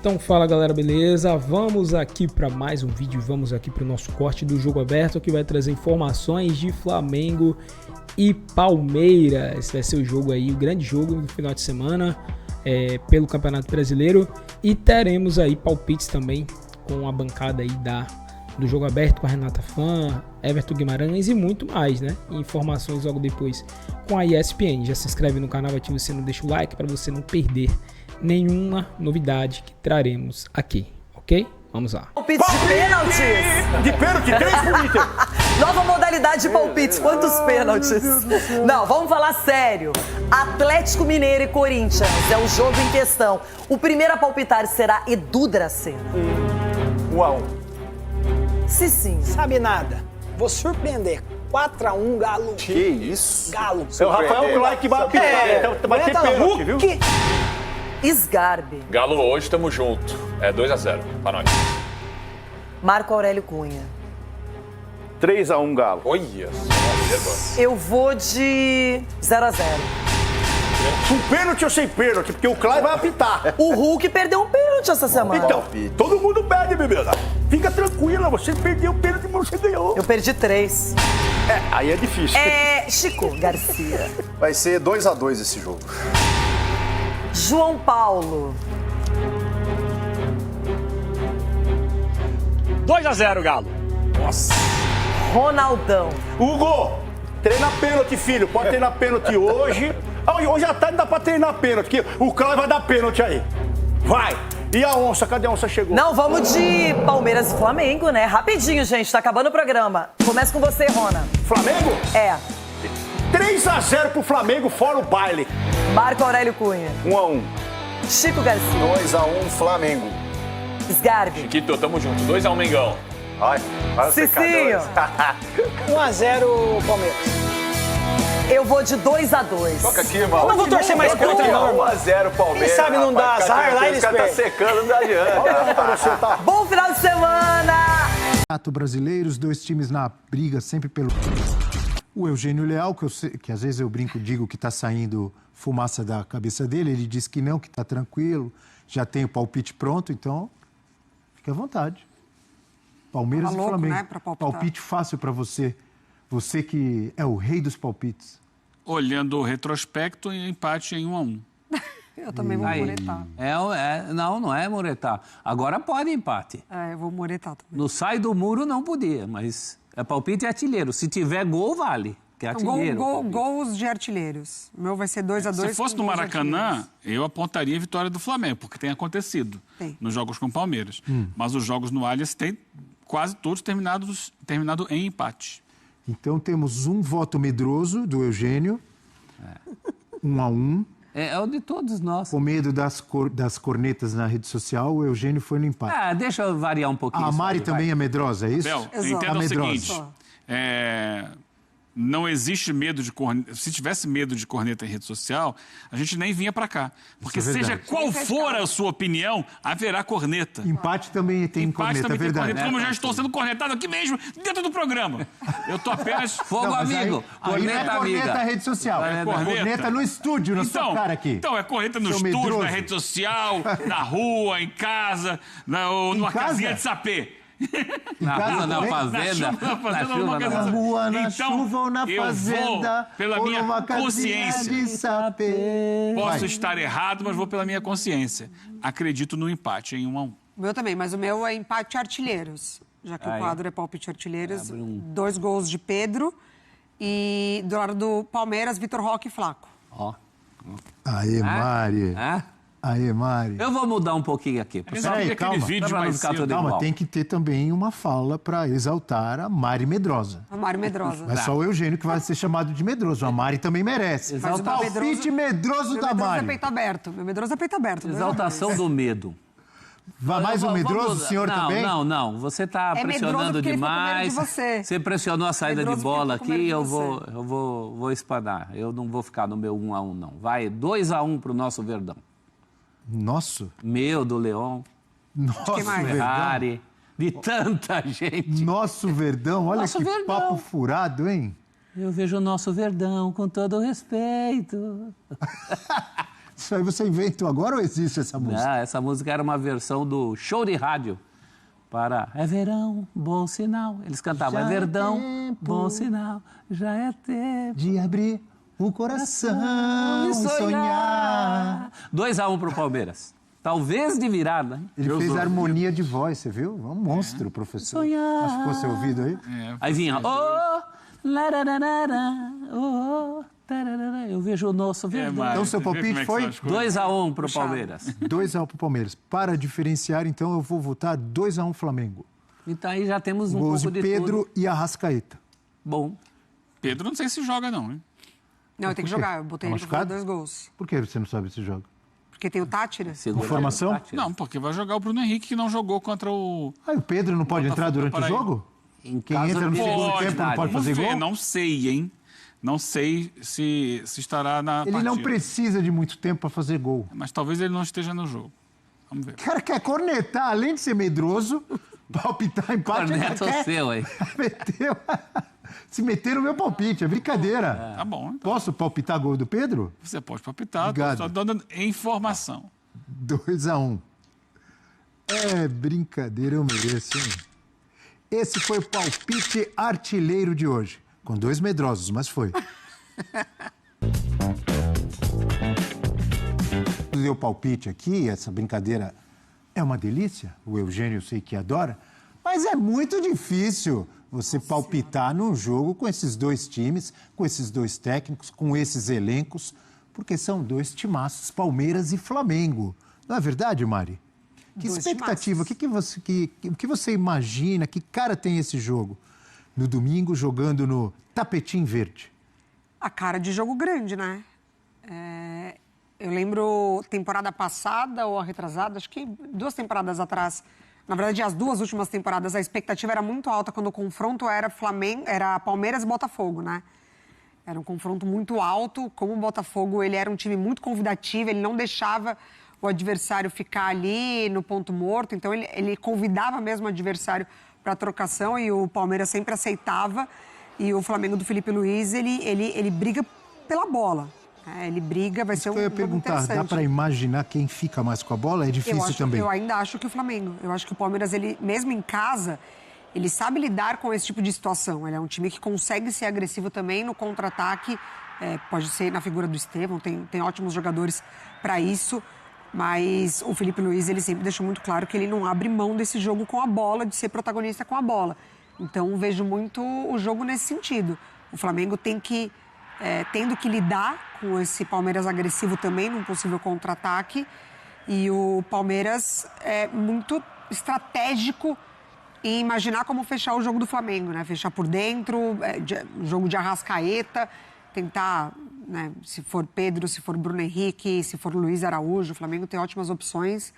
Então fala galera, beleza? Vamos aqui para mais um vídeo, vamos aqui para o nosso corte do Jogo Aberto, que vai trazer informações de Flamengo e Palmeiras. Esse vai ser o jogo aí, o grande jogo do final de semana pelo Campeonato Brasileiro, e teremos aí palpites também com a bancada aí do Jogo Aberto, com a Renata Fã, Everton Guimarães e muito mais, né? E informações logo depois com a ESPN. Já se inscreve no canal, ativa o sininho, deixa o like para você não perder nenhuma novidade que traremos aqui, ok? Vamos lá. Palpites de pênaltis. De pênalti, 3 pro Inter. Nova modalidade de palpites. Quantos pênaltis? Não, vamos falar sério. Atlético Mineiro e Corinthians é o jogo em questão. O primeiro a palpitar será Edu Dracena. 1-1. Sim. Sabe nada. Vou surpreender. 4-1, Galo. Que isso? Galo. É o Rafael Clay que vai apitar. Então vai ter pênalti, viu? Sgarbi. Galo, hoje estamos juntos. É 2-0 para nós. Marco Aurélio Cunha. 3-1, Galo. Olha só. Eu vou de 0-0. Com pênalti ou sem pênalti? Porque o Clay vai apitar. O Hulk perdeu um pênalti essa semana. Então, todo mundo perde, bebida. Fica tranquila, você perdeu o pênalti, mas você ganhou. Eu perdi 3. Aí é difícil. Chico Garcia. Vai ser 2-2 esse jogo. João Paulo. 2-0, Galo. Nossa. Ronaldão. Hugo, treina pênalti, filho. Pode treinar pênalti hoje. Hoje à tarde dá pra treinar pênalti, que o Clay vai dar pênalti aí. Vai. E a onça? Cadê a onça? Chegou. Não, vamos de Palmeiras e Flamengo, né? Rapidinho, gente. Tá acabando o programa. Começa com você, Rona. Flamengo? 3-0 pro Flamengo, fora o baile. Marco Aurélio Cunha. 1-1. Chico Garcia. 2-1 Flamengo. Sgarbi. Chiquito, tamo junto. 2-1 Mengão. Ai, para os Cicinho. secadores. 1-0, Palmeiras. Eu vou de 2-2. Toca aqui, Eu irmão. não vou torcer mais contra, não, irmão. 1-0 Palmeiras. Quem sabe não dá azar, lá eles Os caras tá perdem. secando, não adianta. Bom final de semana. Campeonato Brasileiro, os dois times na briga sempre pelo... O Eugênio Leal, que às vezes eu brinco, digo que está saindo fumaça da cabeça dele, ele diz que não, que está tranquilo, já tem o palpite pronto, então fique à vontade. Palmeiras Tá e louco, Flamengo. né, pra palpitar. Palpite fácil para você, você que é o rei dos palpites. Olhando o retrospecto, empate em 1-1. Eu também vou muretar. Não é muretar. Agora pode empate. Eu vou muretar também. No sai do muro não podia, mas é palpite e artilheiro. Se tiver gol, vale. Que é artilheiro. Gols de artilheiros. O meu vai ser 2-2. Se fosse no Maracanã, eu apontaria a vitória do Flamengo, porque tem acontecido nos jogos com o Palmeiras. Mas os jogos no Allianz têm quase todos terminado em empate. Então temos um voto medroso do Eugênio, 1-1. É o de todos nós. Com medo das cornetas na rede social, o Eugênio foi no empate. Deixa eu variar um pouquinho. A Mari também é medrosa, é isso? Bel, Exato. entenda Tá o medrosa. seguinte, não existe medo de corneta. Se tivesse medo de corneta em rede social, a gente nem vinha pra cá. Porque Isso é seja verdade. qual for a sua opinião, haverá corneta. Empate também tem Empate corneta, também é tem verdade. corneta, como eu já estou sendo cornetado aqui mesmo, dentro do programa. Eu tô apenas... Fogo, Não, mas amigo. Aí Corneta, não é corneta amiga. na rede social. É corneta. corneta no estúdio, na sua cara aqui. Então, é corneta no Seu estúdio, medroso. na rede social, na rua, em casa, numa casa? casinha de sapê. Na rua, na fazenda. Na fazenda, chuva, numa casa Na de sapê. rua, na Então, chuva ou na eu fazenda. vou pela ou minha numa casinha consciência. de sapê. Posso Vai. estar errado, mas vou pela minha consciência. Acredito no empate em 1-1. O meu também, mas o meu é empate artilheiros. Já que o quadro é palpite artilheiros. 2 gols de Pedro. E do lado do Palmeiras, Vitor Roque e Flaco. Ó. Aê, Mari. Aê, Mari. Eu vou mudar um pouquinho aqui. Eles Peraí, viram aquele calma. vídeo Pra não mais ficar cedo. tudo Calma, igual. tem que ter também uma fala para exaltar a Mari Medrosa. A Mário Medrosa. Não é só o Eugênio que vai ser chamado de medroso. A Mari também merece. Mas o Palpite medroso Meu da medroso é Mari. peito aberto. Meu medroso é peito aberto. Exaltação do medo. Vai mais um medroso, o senhor não, também? Não. Você está É medroso pressionando porque ele ficou com medo demais. de você. Você pressionou a saída Medroso de bola porque ele aqui, ficou com medo de eu vou espanar. Eu não vou ficar no meu 1-1, não. Vai 2-1 pro nosso Verdão. Nosso? Meu, do Leão, Nosso mais? Verdão. Ferrari, de tanta gente. Nosso Verdão, olha Nosso que Verdão. papo furado, hein? Eu vejo o nosso Verdão com todo respeito. Isso aí você inventou agora ou existe essa música? Não, essa música era uma versão do show de rádio para É Verão, Bom Sinal. Eles cantavam, Já é Verdão, tempo Bom Sinal, já é tempo de abrir o coração e sonhar. 2-1 pro Palmeiras. Talvez de virada, hein? Ele fez harmonia de voz, você viu? É um monstro, professor. Sonhar. Acho que fosse ouvido aí. Aí vinha, eu vejo o nosso Verdão. Então, seu palpite foi 2-1 pro Palmeiras. 2-1 pro Palmeiras. Para diferenciar, então, eu vou votar 2-1 Flamengo. Então aí já temos um Gols pouco de de Pedro tudo. e Arrascaeta. Bom. Pedro não sei se joga, não, hein? Não, tem que jogar. Eu botei Tá ele pra fazer machucado? 2 gols. Por que você não sabe se joga? Porque tem o Tátira. Informação? Não, porque vai jogar o Bruno Henrique, que não jogou contra o... Ah, o Pedro não pode entrar durante o jogo? Quem entra no segundo tempo não pode fazer gol? Não sei, hein? Não sei se estará na Ele partida. não precisa de muito tempo para fazer gol. Mas talvez ele não esteja no jogo. Vamos ver. O cara quer cornetar, além de ser medroso, palpitar empate. Corneta o seu, hein? Se meter no meu palpite, é brincadeira. Tá bom. Então. Posso palpitar gol do Pedro? Você pode palpitar, Obrigado. tô só dando informação. 2-1. É brincadeira, eu mereço, hein? Esse foi o palpite artilheiro de hoje. Com 2 medrosos, mas foi. Deu palpite aqui, essa brincadeira é uma delícia. O Eugênio eu sei que adora. Mas é muito difícil você palpitar num jogo com esses 2 times, com esses 2 técnicos, com esses elencos, porque são 2 timaços, Palmeiras e Flamengo. Não é verdade, Mari? Que expectativa, o que você imagina, que cara tem esse jogo? No domingo, jogando no tapetinho verde. A cara de jogo grande, né? Eu lembro temporada passada ou a retrasada, acho que 2 temporadas atrás. Na verdade, as 2 últimas temporadas, a expectativa era muito alta quando o confronto era Palmeiras e Botafogo, né? Era um confronto muito alto. Como o Botafogo, ele era um time muito convidativo, ele não deixava o adversário ficar ali no ponto morto. Então, ele convidava mesmo o adversário para trocação e o Palmeiras sempre aceitava. E o Flamengo do Felipe Luiz, ele briga pela bola. Ele briga, vai ser um jogo interessante. Eu ia perguntar, dá para imaginar quem fica mais com a bola? É difícil também. Eu ainda acho que o Flamengo. Eu acho que o Palmeiras, ele, mesmo em casa, ele sabe lidar com esse tipo de situação. Ele é um time que consegue ser agressivo também no contra-ataque. Pode ser na figura do Estevão, tem ótimos jogadores para isso. Mas o Felipe Luiz, ele sempre deixou muito claro que ele não abre mão desse jogo com a bola, de ser protagonista com a bola. Então, vejo muito o jogo nesse sentido. O Flamengo tendo que lidar com esse Palmeiras agressivo também, num possível contra-ataque. E o Palmeiras é muito estratégico em imaginar como fechar o jogo do Flamengo, né? Fechar por dentro, jogo de Arrascaeta, tentar, né, se for Pedro, se for Bruno Henrique, se for Luiz Araújo, o Flamengo tem ótimas opções,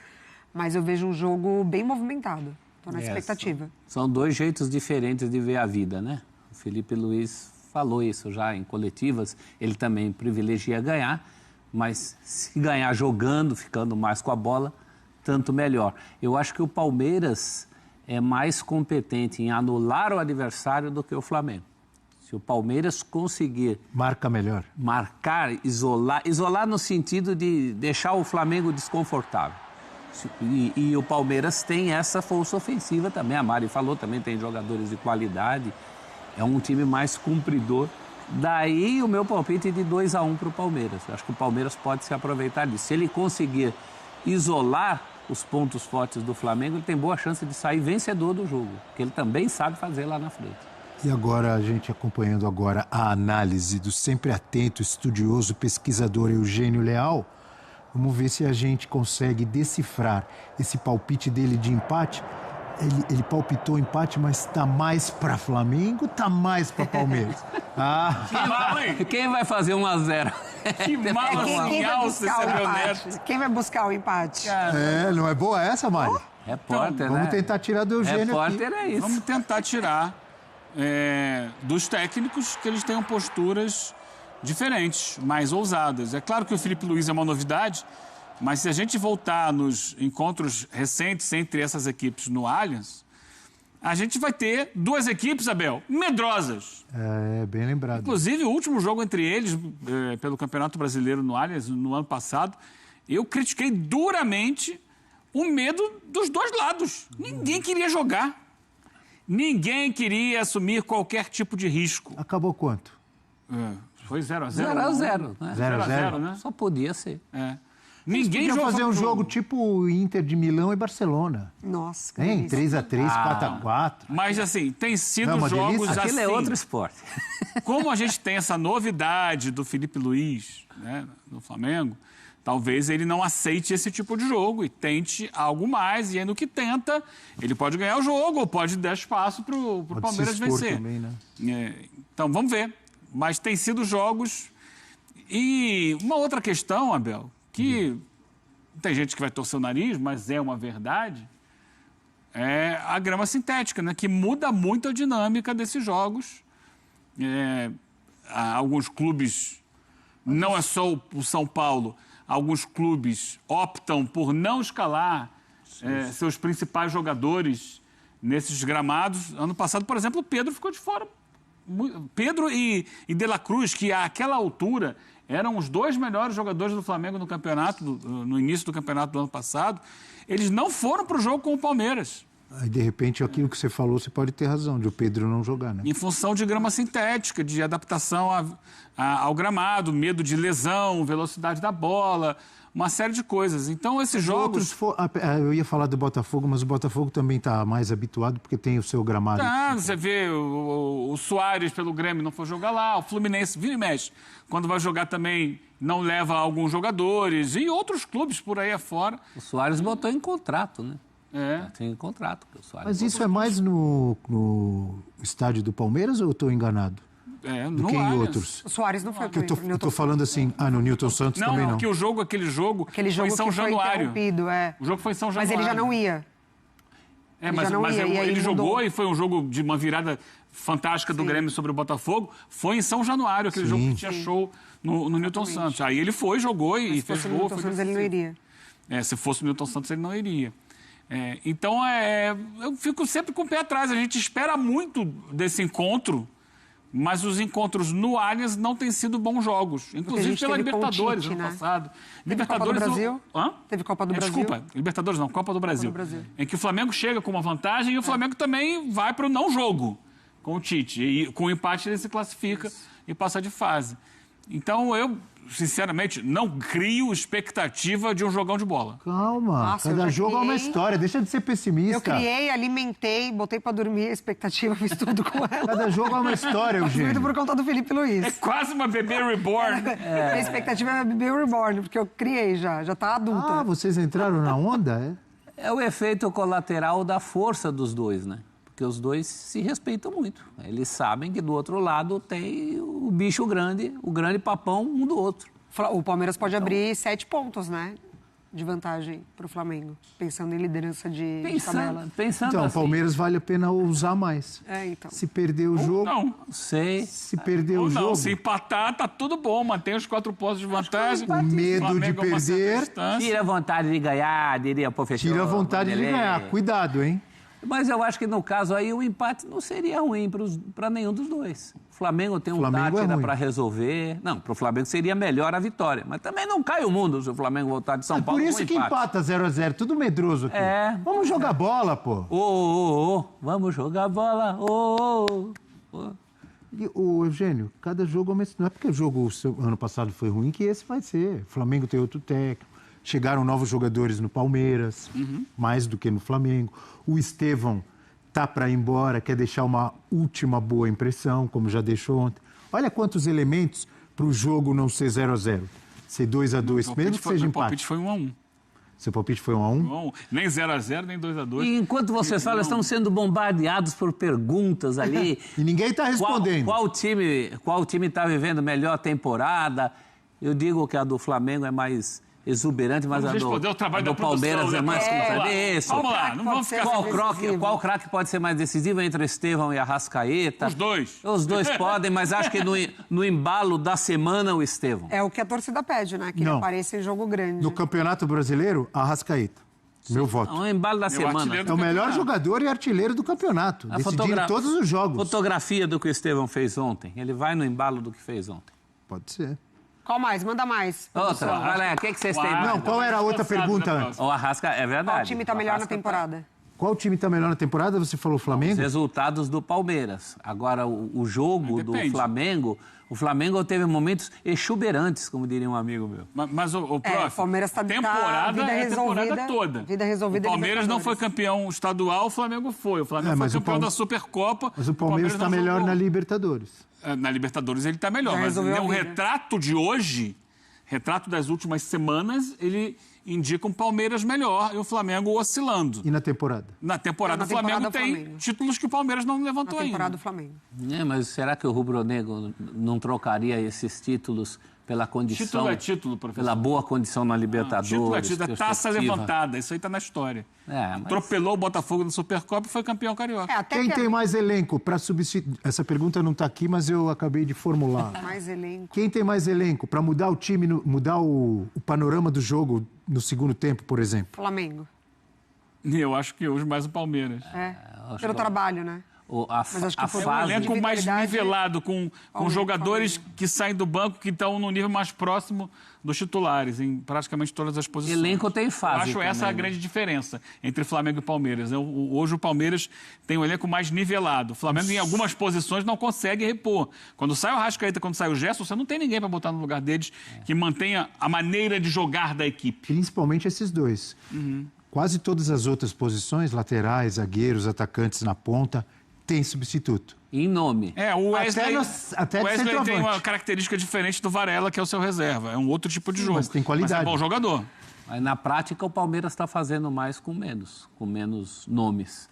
mas eu vejo um jogo bem movimentado. Estou na expectativa. São 2 jeitos diferentes de ver a vida, né? O Felipe Luiz falou isso já em coletivas, ele também privilegia ganhar, mas se ganhar jogando, ficando mais com a bola, tanto melhor. Eu acho que o Palmeiras é mais competente em anular o adversário do que o Flamengo. Se o Palmeiras conseguir... Marca melhor. Marcar, isolar no sentido de deixar o Flamengo desconfortável. E o Palmeiras tem essa força ofensiva também, a Mari falou, também tem jogadores de qualidade, é um time mais cumpridor. Daí o meu palpite é de 2-1 para o Palmeiras. Eu acho que o Palmeiras pode se aproveitar disso. Se ele conseguir isolar os pontos fortes do Flamengo, ele tem boa chance de sair vencedor do jogo, que ele também sabe fazer lá na frente. E agora, a gente acompanhando agora a análise do sempre atento, estudioso, pesquisador Eugênio Leal, vamos ver se a gente consegue decifrar esse palpite dele de empate. Ele palpitou empate, mas está mais para Flamengo, está mais para Palmeiras. Quem vai fazer 1-0? Que mala genial você ser honesto. Quem vai buscar o empate? Não é boa essa, Mari? Repórter, vamos tentar tirar do Eugênio Repórter aqui. É isso. Vamos tentar tirar dos técnicos que eles tenham posturas diferentes, mais ousadas. É claro que o Felipe Luiz é uma novidade, mas se a gente voltar nos encontros recentes entre essas equipes no Allianz, a gente vai ter duas equipes, Abel, medrosas. É, bem lembrado. Inclusive, o último jogo entre eles, pelo Campeonato Brasileiro no Allianz, no ano passado, eu critiquei duramente o medo dos dois lados. Ninguém queria jogar. Ninguém queria assumir qualquer tipo de risco. Acabou quanto? Foi 0-0. 0-0, né? 0-0, né? Só podia ser. Ninguém podia fazer um pro... jogo tipo Inter de Milão e Barcelona. Nossa, que Hein? delícia. 3-3, 4-4. Mas, assim, tem sido Não, uma jogos delícia. assim... Aquilo é outro esporte. Como a gente tem essa novidade do Felipe Luiz, né, no Flamengo, talvez ele não aceite esse tipo de jogo e tente algo mais. E aí, no que tenta, ele pode ganhar o jogo ou pode dar espaço para o Palmeiras vencer. Também, né? Então, vamos ver. Mas tem sido jogos... E uma outra questão, Abel, que tem gente que vai torcer o nariz, mas é uma verdade, é a grama sintética, né, que muda muito a dinâmica desses jogos. Alguns clubes, não é só o São Paulo, alguns clubes optam por não escalar seus principais jogadores nesses gramados. Ano passado, por exemplo, o Pedro ficou de fora. Pedro e De La Cruz, que àquela altura eram os dois melhores jogadores do Flamengo no campeonato, no início do campeonato do ano passado, eles não foram para o jogo com o Palmeiras. Aí, de repente, aquilo que você falou, você pode ter razão, de o Pedro não jogar, né? Em função de grama sintética, de adaptação ao gramado, medo de lesão, velocidade da bola, uma série de coisas. Então, esses jogos... Eu ia falar do Botafogo, mas o Botafogo também está mais habituado, porque tem o seu gramado. Você vê o Soares pelo Grêmio não foi jogar lá, o Fluminense vira e mexe. Quando vai jogar também não leva alguns jogadores e outros clubes por aí afora. O Soares botou em contrato, né? Tem contrato com o Soares. Mas isso é mais no estádio do Palmeiras ou eu estou enganado? Do que em outros? O Soares não foi. Que eu tô falando assim, no Newton Santos também não. Não, que aquele jogo foi em São Januário. O jogo foi em São Januário. Mas ele já não ia. Ele jogou e foi um jogo de uma virada fantástica do Grêmio sobre o Botafogo. Foi em São Januário, aquele jogo que tinha show no Newton Santos. Aí ele foi, jogou e fez gol. Se fosse o Newton Santos, ele não iria. Se fosse o Newton Santos, ele não iria. Então, eu fico sempre com o pé atrás. A gente espera muito desse encontro, mas os encontros no Allianz não têm sido bons jogos. Inclusive pela Libertadores, ano passado. Libertadores Copa do Brasil? Teve Copa do Brasil? Desculpa, Libertadores não, Copa do Brasil. Em que o Flamengo chega com uma vantagem e o Flamengo também vai para o não jogo com o Tite. E com o empate ele se classifica e passa de fase. Então, eu, sinceramente, não crio expectativa de um jogão de bola. Calma, cada jogo é uma história, deixa de ser pessimista. Eu criei, alimentei, botei pra dormir a expectativa, fiz tudo com ela. Cada jogo é uma história, Eugênio. Tudo por conta do Felipe Luiz. É quase uma bebê reborn. A expectativa é bebê reborn, porque eu criei já tá adulta. Vocês entraram na onda, É o efeito colateral da força dos dois, né? Porque os dois se respeitam muito. Eles sabem que do outro lado tem o bicho grande, o grande papão um do outro. O Palmeiras pode abrir 7 pontos, né? De vantagem para o Flamengo, pensando em liderança de tabela. Então, o Palmeiras vale a pena usar mais. Então. Se perder o jogo... Não. Sei. Se perder o jogo... Se empatar, tá tudo bom. Mantém os 4 pontos de vantagem. O medo de perder... Tira a vontade de ganhar, diria o professor. Tira a vontade de ganhar. Cuidado, hein? Mas eu acho que no caso aí o empate não seria ruim para nenhum dos dois. O Flamengo tem Tátira para resolver. Não, para o Flamengo seria melhor a vitória. Mas também não cai o mundo se o Flamengo voltar de São Paulo. Por isso que empata 0-0, tudo medroso aqui. Vamos jogar bola, pô. Vamos jogar bola. Ô, Eugênio, cada jogo... Não é porque o jogo ano passado foi ruim que esse vai ser. O Flamengo tem outro técnico. Chegaram novos jogadores no Palmeiras, mais do que no Flamengo. O Estevão tá para ir embora, quer deixar uma última boa impressão, como já deixou ontem. Olha quantos elementos para o jogo não ser 0-0. Ser 2-2, mesmo que seja empate. Meu palpite foi 1-1. Seu palpite foi 1-1? Nem 0-0, nem 2-2. E enquanto vocês falam, estão sendo bombardeados por perguntas ali. E ninguém está respondendo. Qual time está vivendo melhor temporada? Eu digo que a do Flamengo é mais exuberante, mas a do Palmeiras é mais isso. Vamos lá, não vamos ficar... Qual craque pode ser mais decisivo entre Estevão e Arrascaeta? Os dois. Os dois podem, mas acho que no embalo da semana o Estevão. É o que a torcida pede, né? Que ele apareça em jogo grande. No Campeonato Brasileiro, Arrascaeta. Meu voto. É um embalo da semana. É o melhor jogador e artilheiro do campeonato. Decidindo todos os jogos. Fotografia do que o Estevão fez ontem. Ele vai no embalo do que fez ontem. Pode ser. Qual mais? Manda mais. Outra. Olha aí, o que vocês têm? Não, qual era a outra pergunta antes? O Arrasca, é verdade. Qual time tá melhor na temporada? Qual time está melhor na temporada? Você falou Flamengo? Os resultados do Palmeiras. Agora, o jogo do Flamengo... O Flamengo teve momentos exuberantes, como diria um amigo meu. Mas o prof, o Palmeiras tá temporada vida é a temporada resolvida, toda. Vida resolvida. O Palmeiras não foi campeão estadual, o Flamengo foi. O Flamengo foi campeão da Supercopa. Mas o Palmeiras está melhor na Libertadores. Na Libertadores ele está melhor. Mas o retrato de hoje, retrato das últimas semanas, ele indica um Palmeiras melhor e o Flamengo oscilando. E na temporada? Na temporada o Flamengo tem títulos que o Palmeiras não levantou ainda. Na temporada do Flamengo. Mas será que o rubro-negro não trocaria esses títulos pela condição... Título é título, professor. Pela boa condição na Libertadores. Título é título, taça levantada. Isso aí está na história. Atropelou o Botafogo na Supercopa e foi campeão carioca. Quem tem mais elenco para substituir... Essa pergunta não está aqui, mas eu acabei de formular. Mais elenco. Quem tem mais elenco para mudar o time, mudar o panorama do jogo no segundo tempo, por exemplo? Flamengo. Eu acho que hoje mais o Palmeiras. Pelo trabalho, né? Mas acho que é um elenco mais nivelado, com jogadores que saem do banco, que estão no nível mais próximo dos titulares, em praticamente todas as posições. Elenco tem fase. Eu acho essa a grande diferença entre Flamengo e Palmeiras. Hoje o Palmeiras tem um elenco mais nivelado. O Flamengo, em algumas posições, não consegue repor. Quando sai o Arrascaeta, quando sai o Gerson, você não tem ninguém para botar no lugar deles que mantenha a maneira de jogar da equipe. Principalmente esses dois. Quase todas as outras posições, laterais, zagueiros, atacantes na ponta, tem substituto. Em nome. O Wesley, até o Wesley tem uma característica diferente do Varela, que é o seu reserva. É um outro tipo de jogo. Mas tem qualidade. Mas é bom jogador. Mas na prática, o Palmeiras está fazendo mais com menos nomes.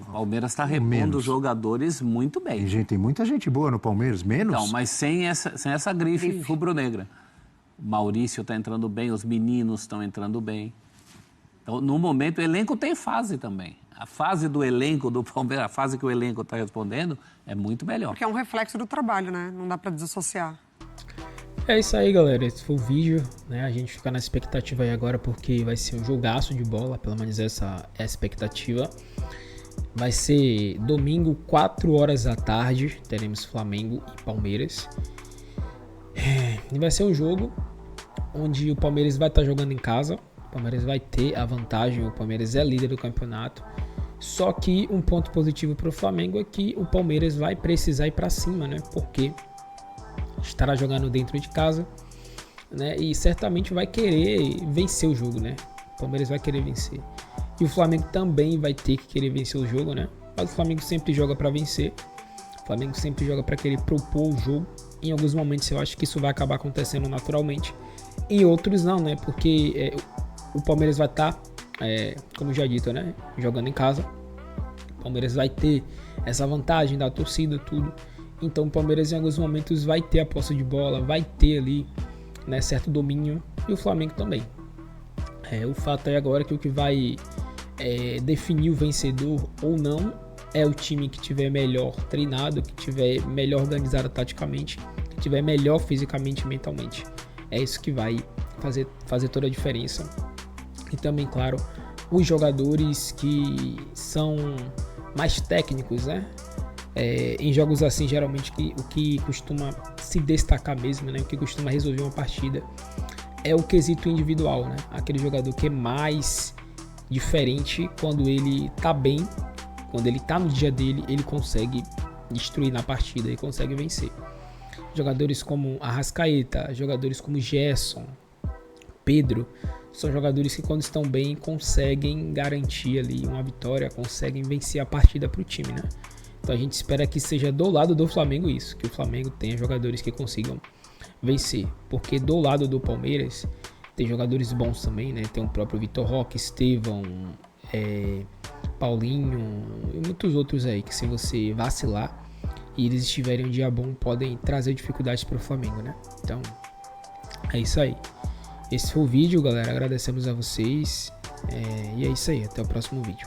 O Palmeiras está repondo jogadores muito bem. Tem muita gente boa no Palmeiras, menos? Não, mas sem essa grife rubro-negra. O Maurício está entrando bem, os meninos estão entrando bem. Então, no momento, o elenco tem fase também. A fase do elenco do Palmeiras, a fase que o elenco está respondendo, é muito melhor. Porque é um reflexo do trabalho, né? Não dá para desassociar. É isso aí, galera. Esse foi o vídeo, né? A gente fica na expectativa aí agora, porque vai ser um jogaço de bola, pelo menos essa é a expectativa. Vai ser domingo, 4 horas da tarde, teremos Flamengo e Palmeiras. E vai ser um jogo onde o Palmeiras vai estar jogando em casa. O Palmeiras vai ter a vantagem, o Palmeiras é líder do campeonato. Só que um ponto positivo para o Flamengo é que o Palmeiras vai precisar ir para cima, né? Porque estará jogando dentro de casa, né? E certamente vai querer vencer o jogo, né? O Palmeiras vai querer vencer. E o Flamengo também vai ter que querer vencer o jogo, né? Mas o Flamengo sempre joga para vencer. O Flamengo sempre joga para querer propor o jogo. Em alguns momentos eu acho que isso vai acabar acontecendo naturalmente. Em outros não, né? Porque o Palmeiras vai estar, como já dito, né? Jogando em casa. O Palmeiras vai ter essa vantagem da torcida, tudo. Então o Palmeiras em alguns momentos vai ter a posse de bola, vai ter ali, né, certo domínio. E o Flamengo também. O fato é agora que o que vai definir o vencedor ou não é o time que tiver melhor treinado, que tiver melhor organizado taticamente, que tiver melhor fisicamente e mentalmente. É isso que vai fazer toda a diferença. E também, claro, os jogadores que são mais técnicos, né? Em jogos assim, geralmente o que costuma se destacar mesmo, né? O que costuma resolver uma partida é o quesito individual, né? Aquele jogador que é mais diferente quando ele tá bem, quando ele tá no dia dele, ele consegue destruir na partida, ele consegue vencer. Jogadores como Arrascaeta, jogadores como Gerson, Pedro, são jogadores que quando estão bem conseguem garantir ali uma vitória, conseguem vencer a partida para o time, né? Então a gente espera que seja do lado do Flamengo isso, que o Flamengo tenha jogadores que consigam vencer, porque do lado do Palmeiras tem jogadores bons também, né? Tem o próprio Vitor Roque, Estevão, Paulinho e muitos outros aí que, se você vacilar e eles estiverem um dia bom, podem trazer dificuldades para o Flamengo, né? Então é isso aí. Esse foi o vídeo, galera. Agradecemos a vocês. E é isso aí. Até o próximo vídeo.